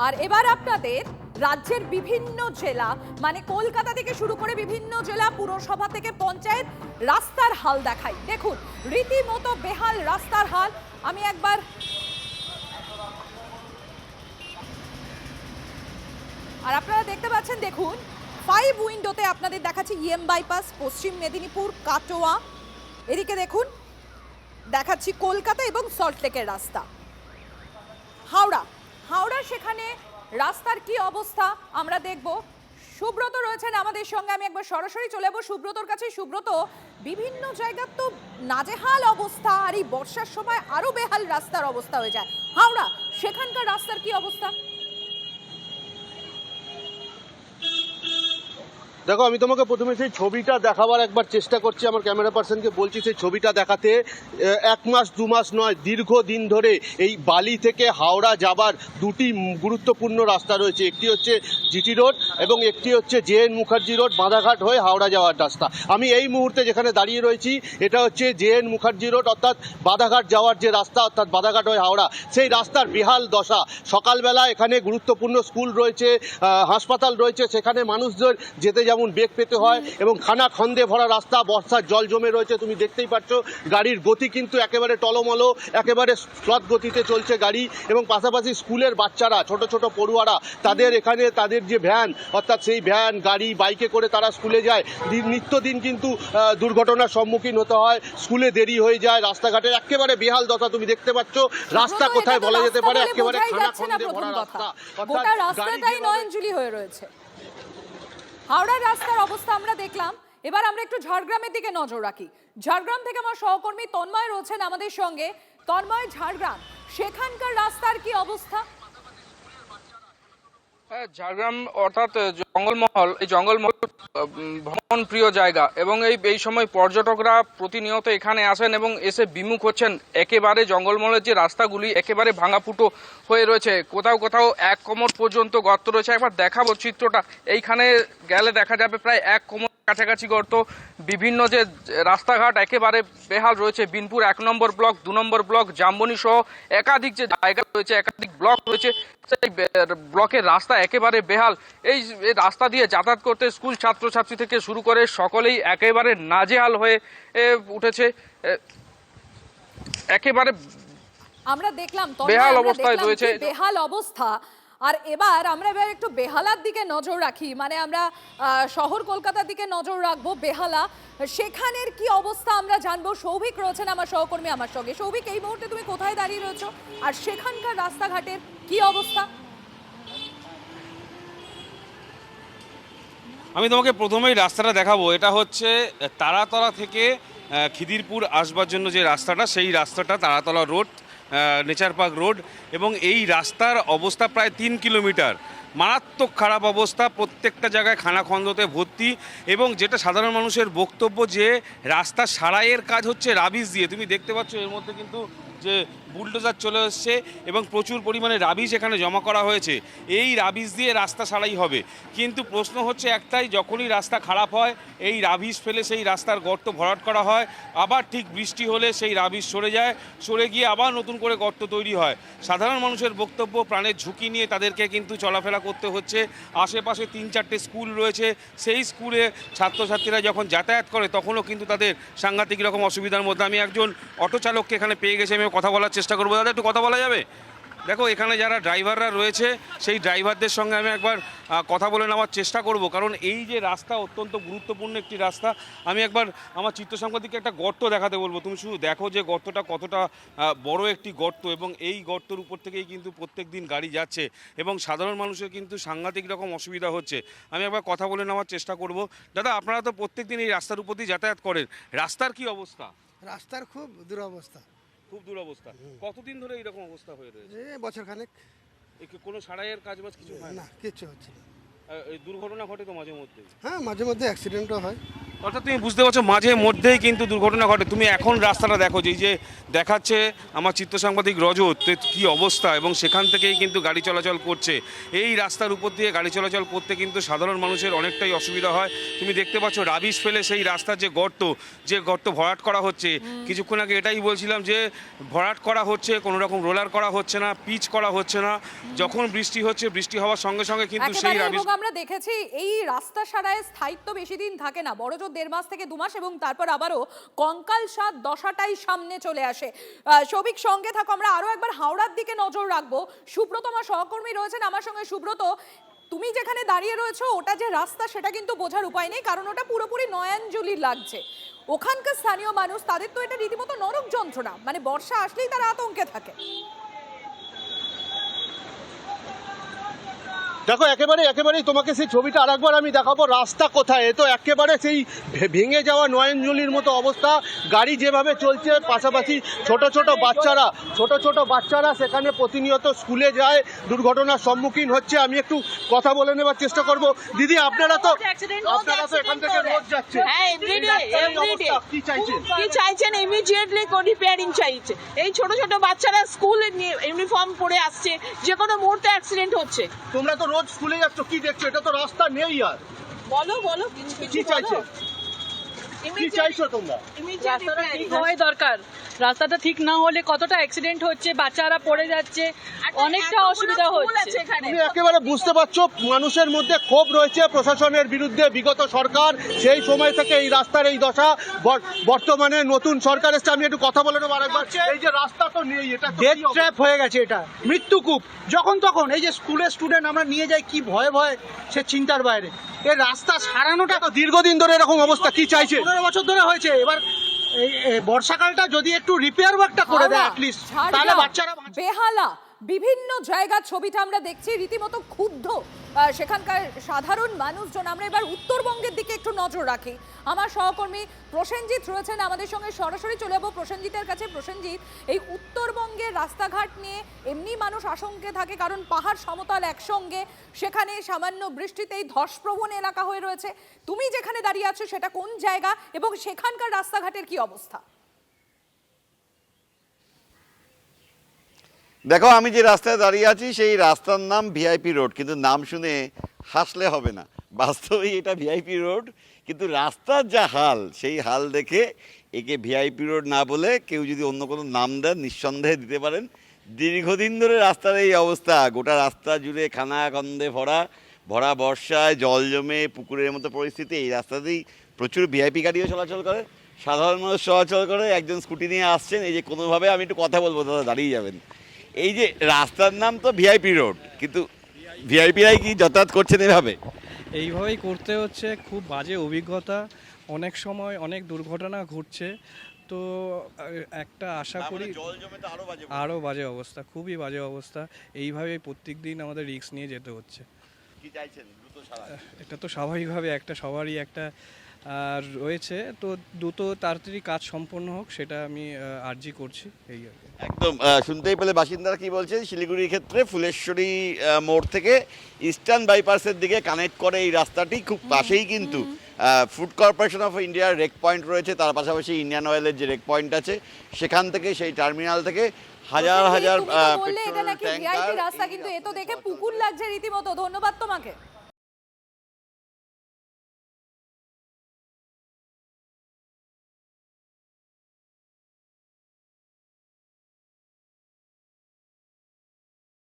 আর এবার আপনাদের রাজ্যের বিভিন্ন জেলা মানে কলকাতা থেকে শুরু করে বিভিন্ন জেলা পুরসভা থেকে পঞ্চায়েত রাস্তার হাল দেখাই। দেখুন রীতিমতো বেহাল রাস্তার হাল। আমি একবার আর আপনারা দেখতে পাচ্ছেন, দেখুন 5 উইন্ডোতে আপনাদের দেখাচ্ছি ইএম বাইপাস, পশ্চিম মেদিনীপুর, কাটোয়া। এদিকে দেখুন দেখাচ্ছি কলকাতা এবং সল্টলেকের রাস্তা। হাওড়া সেখানে রাস্তার কি অবস্থা আমরা দেখব। সুব্রত রয়েছেন আমাদের সঙ্গে, আমি একবার সরাসরি চলে যাবো সুব্রতর কাছে। সুব্রত, বিভিন্ন জায়গার তো নাজেহাল অবস্থা, আর এই বর্ষার সময় আরো বেহাল রাস্তার অবস্থা হয়ে যায়। হাওড়া সেখানকার রাস্তার কি অবস্থা? দেখো, আমি তোমাকে প্রথমে সেই ছবিটা দেখাবার একবার চেষ্টা করছি, আমার ক্যামেরা পার্সনকে বলছি সেই ছবিটা দেখাতে। 1 মাস 2 মাস নয়, দীর্ঘদিন ধরে এই বালি থেকে হাওড়া যাবার দুটি গুরুত্বপূর্ণ রাস্তা রয়েছে। একটি হচ্ছে জিটি রোড এবং একটি হচ্ছে জে.এন. মুখার্জি রোড, বাঁধাঘাট হয়ে হাওড়া যাওয়ার রাস্তা। আমি এই মুহূর্তে যেখানে দাঁড়িয়ে রয়েছি এটা হচ্ছে জে.এন. মুখার্জি রোড, অর্থাৎ বাঁধাঘাট যাওয়ার যে রাস্তা, অর্থাৎ বাঁধাঘাট হয়ে হাওড়া, সেই রাস্তার বেহাল দশা। সকালবেলা এখানে গুরুত্বপূর্ণ স্কুল রয়েছে, হাসপাতাল রয়েছে, সেখানে মানুষদের যেতে যেমন বেগ পেতে হয় এবং খানা খন্দে ভরা রাস্তা, বর্ষার জল জমে রয়েছে। তুমি দেখতেই পাচ্ছ গাড়ির গতি কিন্তু একেবারে টলমলো, একেবারে স্লথ গতিতে চলছে গাড়ি। এবং পাশাপাশি স্কুলের বাচ্চারা, ছোট ছোট পড়ুয়ারা, তাদের এখানে তাদের যে ভ্যান, অর্থাৎ সেই ভ্যান গাড়ি বাইকে করে তারা স্কুলে যায়। নিত্যদিন কিন্তু দুর্ঘটনার সম্মুখীন হতে হয়, স্কুলে দেরি হয়ে যায়, রাস্তাঘাটের একেবারে বেহাল দশা তুমি দেখতে পাচ্ছ। রাস্তা কোথায় বলা যেতে পারে একেবারে খানা খন্দে ভরা রাস্তা, গোটা রাস্তাটাই নয়নজুলি হয়ে রয়েছে। হাওড়ার রাস্তার অবস্থা আমরা দেখলাম। এবার আমরা একটু ঝাড়গ্রামের দিকে নজর রাখি। ঝাড়গ্রাম থেকে আমার সহকর্মী তন্ময় রয়েছেন আমাদের সঙ্গে। তন্ময়, ঝাড়গ্রাম সেখানকার রাস্তার কি অবস্থা? হ্যাঁ, ঝাড়গ্রাম অর্থাৎ জঙ্গলমহল, এই জঙ্গলমহল ভ্রমণ প্রিয় জায়গা এবং এই সময় পর্যটকরা প্রতিনিয়ত এখানে আসেন এবং এসে বিমুখ হচ্ছেন। একেবারে জঙ্গলমহলের যে রাস্তাগুলি একেবারে ভাঙাফুটো হয়ে রয়েছে, কোথাও কোথাও 1 কোমর পর্যন্ত গর্ত রয়েছে। একবার দেখাবো চিত্রটা, এইখানে গেলে দেখা যাবে প্রায় 1 কোমর কাছাকাছি গর্ত। বিভিন্ন যে রাস্তাঘাট একেবারে বেহাল রয়েছে। বিনপুর 1 নম্বর ব্লক, 2 নম্বর ব্লক, জামবনি সহ একাধিক যে জায়গা রয়েছে, একাধিক ব্লক রয়েছে, সেই ব্লকের রাস্তা একেবারে বেহাল। এই রাস্তা দিয়ে যাতায়াত করতে স্কুল ছাত্রছাত্রী থেকে শুরু করে সকলেই একেবারে নাজেহাল হয়ে উঠেছে। একেবারে আমরা দেখলাম বেহাল অবস্থায় রয়েছে, বেহাল অবস্থা। আর এবার আমরা একটু বেহালার দিকে নজর রাখি, মানে আমরা শহর কলকাতার দিকে নজর রাখবো। বেহালা সেখানের কি অবস্থা আমরা জানবো। সৌভিক রয়েছেন আমার সহকর্মী আমার সঙ্গে। সৌভিক, এই মুহূর্তে তুমি কোথায় দাঁড়িয়ে রয়েছো আর সেখানকার রাস্তাঘাটের কি অবস্থা? আমি তোমাকে প্রথমেই রাস্তাটা দেখাবো। এটা হচ্ছে তারাতলা থেকে খিদিরপুর আসবার জন্য যে রাস্তাটা, সেই রাস্তাটা Taratala road, nature park road. এবং এই রাস্তার অবস্থা প্রায় 3 কিলোমিটার, মারাত্মক খারাপ অবস্থা। প্রত্যেকটা জায়গায় খানাখন্দতে ভর্তি। এবং যেটা সাধারণ মানুষের বক্তব্য যে রাস্তা সারাইয়ের কাজ হচ্ছে রাবিশ দিয়ে। তুমি দেখতে পাচ্ছ এর মধ্যে কিন্তু যে বুলডোজার চলে এসছে এবং প্রচুর পরিমাণে রাবিশ এখানে জমা করা হয়েছে। এই রাবিশ দিয়ে রাস্তা সারাই হবে। কিন্তু প্রশ্ন হচ্ছে একটাই, যখনই রাস্তা খারাপ হয় এই রাবিশ ফেলে সেই রাস্তার গর্ত ভরাট করা হয়, আবার ঠিক বৃষ্টি হলে সেই রাবিশ সরে যায়, সরে গিয়ে আবার নতুন করে গর্ত তৈরি হয়। সাধারণ মানুষের বক্তব্য প্রাণের ঝুঁকি নিয়ে তাদেরকে কিন্তু চলাফেরা করতে হচ্ছে। আশেপাশে 3-4টে স্কুল রয়েছে, সেই স্কুলে ছাত্রছাত্রীরা যখন যাতায়াত করে তখনও কিন্তু তাদের সাংঘাতিক রকম অসুবিধার মধ্যে। আমি একজন অটো চালককে এখানে পেয়ে গেছি, আমি কথা বলার চেষ্টা করবো। দাদা, একটু কথা বলা যাবে? দেখো, এখানে যারা ড্রাইভাররা রয়েছে সেই ড্রাইভারদের সঙ্গে আমি একবার কথা বলে নেওয়ার চেষ্টা করব, কারণ এই যে রাস্তা অত্যন্ত গুরুত্বপূর্ণ একটি রাস্তা। আমি একবার আমার চিত্র সাংবাদিককে একটা গর্ত দেখাতে বলবো। তুমি শুধু দেখো যে গর্তটা কতটা বড় একটি গর্ত, এবং এই গর্তের উপর থেকেই কিন্তু প্রত্যেক দিন গাড়ি যাচ্ছে এবং সাধারণ মানুষের কিন্তু সাংঘাতিক রকম অসুবিধা হচ্ছে। আমি একবার কথা বলে নেওয়ার চেষ্টা করব। দাদা, আপনারা তো প্রত্যেক দিন এই রাস্তার উপর দিয়ে যাতায়াত করেন, রাস্তার কি অবস্থা? রাস্তার খুব দুরবস্থা। খুব দুরবস্থা। কতদিন ধরে এইরকম অবস্থা হয়ে রয়েছে? বছর খানেক কোনো সারাইয়ের কাজবাজ কিছু হয় না? না, কিচ্ছু হচ্ছে না। এই দুর্ঘটনা ঘটে তো মাঝে মধ্যে? হ্যাঁ, মাঝে মধ্যে অ্যাক্সিডেন্টও হয়। অর্থাৎ তুমি বুঝতে পারছো মাঝে মধ্যেই কিন্তু দুর্ঘটনা ঘটে। তুমি এখন রাস্তাটা দেখো, যে দেখাচ্ছে আমার চিত্র সাংবাদিক রজত, কি অবস্থা, এবং সেখান থেকেই কিন্তু গাড়ি চলাচল করছে। এই রাস্তার উপর দিয়ে গাড়ি চলাচল করতে কিন্তু সাধারণ মানুষের অনেকটাই অসুবিধা হয়। তুমি দেখতে পাচ্ছ রাবিশ ফেলে সেই রাস্তার যে গর্ত ভরাট করা হচ্ছে। কিছুক্ষণ আগে এটাই বলছিলাম যে ভরাট করা হচ্ছে, কোনো রকম রোলার করা হচ্ছে না, পিচ করা হচ্ছে না। যখন বৃষ্টি হচ্ছে, বৃষ্টি হওয়ার সঙ্গে সঙ্গে কিন্তু সেই একেবারে, রাবিশ। এবং আমরা দেখেছি এই রাস্তা সারায় স্থায়িত্ব বেশি দিন থাকে না, বড়জোর 1.5 মাস থেকে 2 মাস, এবং তারপর আবারও কঙ্কাল সাত দশাটাই সামনে চলে আসে। সৌভিক, সঙ্গে থাকো, আমরা আরো একবার হাওড়ার দিকে নজর রাখবো। সুব্রত আমার সহকর্মী রয়েছেন আমার সঙ্গে। সুব্রত, তুমি যেখানে দাঁড়িয়ে রয়েছো ওটা যে রাস্তা সেটা কিন্তু বোঝার উপায় নেই, কারণ ওটা পুরোপুরি নয়নজুলি লাগছে। ওখানকার স্থানীয় মানুষ, তাদের তো এটা রীতিমতো নরক যন্ত্রণা, মানে বর্ষা আসলেই তারা আতঙ্কে থাকে। দেখো একেবারেই তোমাকে সেই ছবিটা আরেকবার আমি দেখাবো। রাস্তা কোথায়, এ তো একেবারে সেই ভেঙে যাওয়া নয়নজলির মতো অবস্থা। গাড়ি যেভাবে চলছে, পাশাপাশি ছোট ছোট বাচ্চারা সেখানে প্রতিনিয়ত স্কুলে যায়, দুর্ঘটনার সম্মুখীন হচ্ছে। আমি একটু কথা বলে নেবার চেষ্টা করব। দিদি, আপনারা তো এখান থেকে রোজ যাচ্ছেন, হ্যাঁ, এভরিডে কি চাইছেন? কি চাইছেন? ইমিডিয়েটলি রিপেয়ারিং চাইছে। এই ছোট ছোট বাচ্চারা স্কুল ইউনিফর্ম পরে আসছে, যে কোনো মুহূর্তে অ্যাক্সিডেন্ট হচ্ছে। তোমরা তো রোজ স্কুলে যাচ্ছ, কি দেখছো? এটা তো রাস্তা নেই আর। বলো কি চাইছে? কি চাইছো তোমরা? রাস্তাটা ঠিক হওয়াই দরকার। রাস্তাটা ঠিক না হলে কতটা অ্যাক্সিডেন্ট হচ্ছে, বাচ্চারা পড়ে যাচ্ছে, অনেকটা অসুবিধা হচ্ছে। তুমি একেবারে বুঝতে পারছো মানুষের মধ্যে ক্ষোভ রয়েছে প্রশাসনের বিরুদ্ধে। বিগত সরকার, সেই সময় থেকে এই রাস্তার এই দশা। বর্তমানে নতুন সরকার এসছে। আমি একটু কথা বলে নেবো আরেকবার। এই যে রাস্তা তো নেই, এটা ডেথ ট্র্যাপ হয়ে গেছে, এটা মৃত্যুকূপ। যখন তখন এই যে স্কুলের স্টুডেন্ট আমরা নিয়ে যাই, কি ভয়ে সে চিন্তার বাইরে। এই রাস্তা সারানোটা তো দীর্ঘদিন ধরে এরকম অবস্থা, কি চাইছে? 15 বছর ধরে হয়েছে। এবার এই বর্ষাকালটা যদি একটু রিপেয়ার ওয়ার্কটা করে দেয় অ্যাটলিস্ট, তাহলে বাচ্চারা বেহালা বিভিন্ন জায়গার ছবিটা আমরা দেখছি, রীতিমতো ক্ষুব্ধ সেখানকার সাধারণ মানুষজন। আমরা এবার উত্তরবঙ্গের দিকে একটু নজর রাখি। আমার সহকর্মী প্রসেনজিৎ রয়েছেন আমাদের সঙ্গে, সরাসরি চলে যাবো প্রসেনজিতের কাছে। প্রসেনজিৎ, এই উত্তরবঙ্গের রাস্তাঘাট নিয়ে এমনি মানুষ আশঙ্কে থাকে, কারণ পাহাড় সমতল একসঙ্গে, সেখানে সামান্য বৃষ্টিতেই ধসপ্রবণ এলাকা হয়ে রয়েছে। তুমি যেখানে দাঁড়িয়ে আছো সেটা কোন জায়গা, এবং সেখানকার রাস্তাঘাটের কি অবস্থা? দেখো, আমি যে রাস্তায় দাঁড়িয়ে আছি সেই রাস্তার নাম ভিআইপি রোড, কিন্তু নাম শুনে হাসলে হবে না, বাস্তবেই এটা ভিআইপি রোড। কিন্তু রাস্তার যা হাল, সেই হাল দেখে একে ভিআইপি রোড না বলে কেউ যদি অন্য কোনো নাম দেন নিঃসন্দেহে দিতে পারেন। দীর্ঘদিন ধরে রাস্তার এই অবস্থা, গোটা রাস্তা জুড়ে খানাখন্দে ভরা বর্ষায় জল জমে পুকুরের মতো পরিস্থিতি। এই রাস্তাতেই প্রচুর ভিআইপি গাড়িও চলাচল করে, সাধারণ মানুষ চলাচল করে। একজন স্কুটি নিয়ে আসছেন, এই যে কোনোভাবে আমি একটু কথা বলবো, দাদা দাঁড়িয়ে যাবেন। এই যে রাস্তার নাম তো ভিআইপি রোড, কিন্তু ভিআইপিরাই কি যাতায়াত করছেন এভাবে? এইভাবেই করতে হচ্ছে। খুব বাজে অভিজ্ঞতা, অনেক সময় অনেক দুর্ঘটনা ঘটছে। তো একটা আশা করি জল জমে তো আরও বাজে অবস্থা, খুবই বাজে অবস্থা। এইভাবেই প্রত্যেক দিন আমাদের রিস্ক নিয়ে যেতে হচ্ছে। কি চাইছেন? দ্রুত সারা। এটা তো স্বাভাবিকভাবে একটা সবারই একটা রয়েছে, তো দ্রুত তাড়াতাড়ি কাজ সম্পন্ন হোক, সেটা আমি আর্জি করছি। এই আর কি। একদম শুনতেই পেলে বাসিন্দারা কি বলছেন। শিলিগুড়ির ক্ষেত্রে ফুলেশ্বরী মোড় থেকে ইস্টার্ন বাইপাসের দিকে কানেক্ট করে এই রাস্তাটি, খুব পাশেই কিন্তু ফুড কর্পোরেশন অফ ইন্ডিয়ার রেক পয়েন্ট রয়েছে, তার পাশাপাশি ইন্ডিয়ান অয়েলের যে রেক পয়েন্ট আছে সেখান থেকে, সেই টার্মিনাল থেকে হাজার তুমি তো বললে এটা নাকি পেট্রোল ভিআইপি রাস্তা, ট্যাঙ্কার। কিন্তু এ তো দেখে পুকুর লাগছে রীতিমতো। ধন্যবাদ তোমাকে।